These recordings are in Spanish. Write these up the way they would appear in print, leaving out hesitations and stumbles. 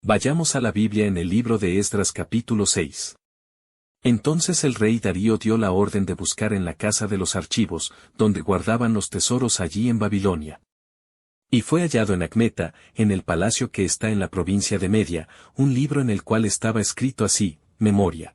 Vayamos a la Biblia en el libro de Esdras capítulo 6. Entonces el rey Darío dio la orden de buscar en la casa de los archivos, donde guardaban los tesoros allí en Babilonia. Y fue hallado en Acmeta, en el palacio que está en la provincia de Media, un libro en el cual estaba escrito así, Memoria.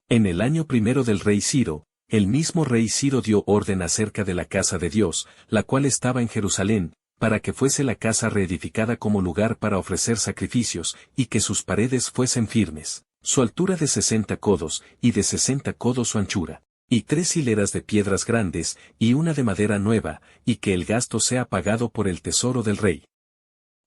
En el año primero del rey Ciro, el mismo rey Ciro dio orden acerca de la casa de Dios, la cual estaba en Jerusalén, para que fuese la casa reedificada como lugar para ofrecer sacrificios, y que sus paredes fuesen firmes, su altura de 60 codos, y de 60 codos su anchura, y 3 hileras de piedras grandes, y una de madera nueva, y que el gasto sea pagado por el tesoro del rey.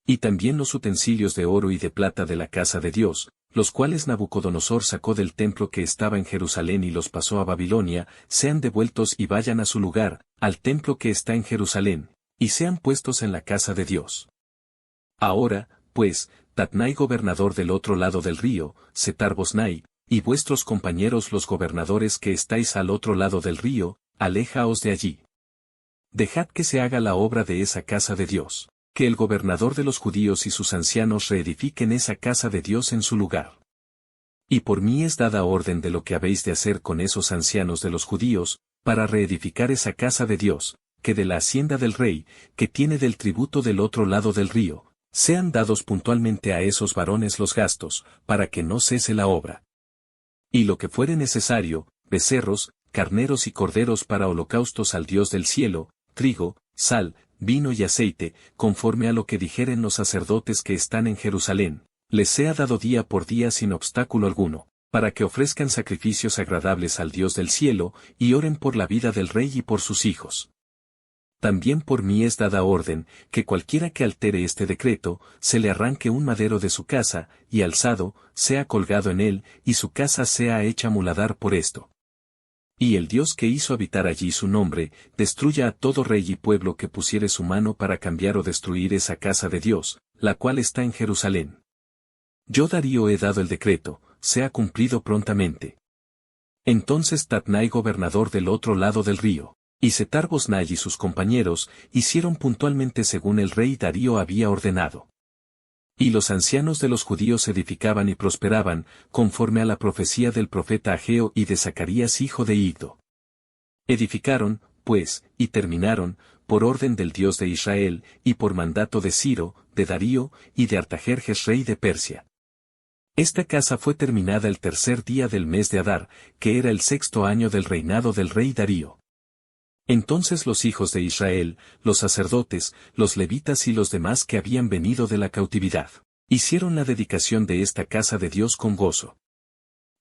Y también los utensilios de oro y de plata de la casa de Dios, los cuales Nabucodonosor sacó del templo que estaba en Jerusalén y los pasó a Babilonia, sean devueltos y vayan a su lugar, al templo que está en Jerusalén, y sean puestos en la casa de Dios. Ahora, pues, Tatnai gobernador del otro lado del río, Setar-Bosnai, y vuestros compañeros los gobernadores que estáis al otro lado del río, alejaos de allí. Dejad que se haga la obra de esa casa de Dios, que el gobernador de los judíos y sus ancianos reedifiquen esa casa de Dios en su lugar. Y por mí es dada orden de lo que habéis de hacer con esos ancianos de los judíos, para reedificar esa casa de Dios, que de la hacienda del rey, que tiene del tributo del otro lado del río, sean dados puntualmente a esos varones los gastos, para que no cese la obra. Y lo que fuere necesario, becerros, carneros y corderos para holocaustos al Dios del cielo, trigo, sal, vino y aceite, conforme a lo que dijeren los sacerdotes que están en Jerusalén, les sea dado día por día sin obstáculo alguno, para que ofrezcan sacrificios agradables al Dios del cielo, y oren por la vida del rey y por sus hijos. También por mí es dada orden, que cualquiera que altere este decreto, se le arranque un madero de su casa, y alzado, sea colgado en él, y su casa sea hecha muladar por esto. Y el Dios que hizo habitar allí su nombre, destruya a todo rey y pueblo que pusiere su mano para cambiar o destruir esa casa de Dios, la cual está en Jerusalén. Yo Darío he dado el decreto, sea cumplido prontamente. Entonces Tatnai gobernador del otro lado del río, y Setar-Bosnai y sus compañeros, hicieron puntualmente según el rey Darío había ordenado. Y los ancianos de los judíos edificaban y prosperaban, conforme a la profecía del profeta Ageo y de Zacarías hijo de Iddo. Edificaron, pues, y terminaron, por orden del Dios de Israel, y por mandato de Ciro, de Darío, y de Artajerjes rey de Persia. Esta casa fue terminada el tercer día del mes de Adar, que era el 6º año del reinado del rey Darío. Entonces los hijos de Israel, los sacerdotes, los levitas y los demás que habían venido de la cautividad, hicieron la dedicación de esta casa de Dios con gozo.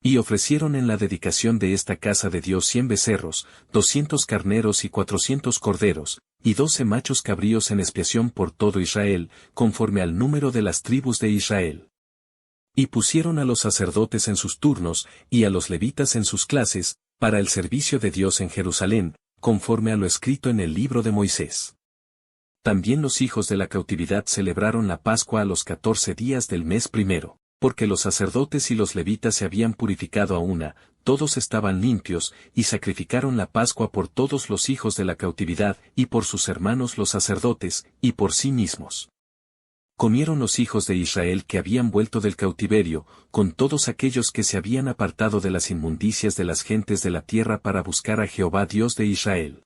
Y ofrecieron en la dedicación de esta casa de Dios 100 becerros, 200 carneros y 400 corderos, y 12 machos cabríos en expiación por todo Israel, conforme al número de las tribus de Israel. Y pusieron a los sacerdotes en sus turnos, y a los levitas en sus clases, para el servicio de Dios en Jerusalén, conforme a lo escrito en el libro de Moisés. También los hijos de la cautividad celebraron la Pascua a los 14 días del mes primero, porque los sacerdotes y los levitas se habían purificado a una, todos estaban limpios, y sacrificaron la Pascua por todos los hijos de la cautividad, y por sus hermanos los sacerdotes, y por sí mismos. Comieron los hijos de Israel que habían vuelto del cautiverio, con todos aquellos que se habían apartado de las inmundicias de las gentes de la tierra para buscar a Jehová Dios de Israel.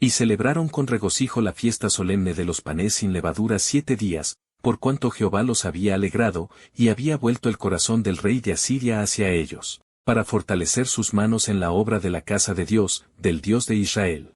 Y celebraron con regocijo la fiesta solemne de los panes sin levadura 7 días, por cuanto Jehová los había alegrado, y había vuelto el corazón del rey de Asiria hacia ellos, para fortalecer sus manos en la obra de la casa de Dios, del Dios de Israel.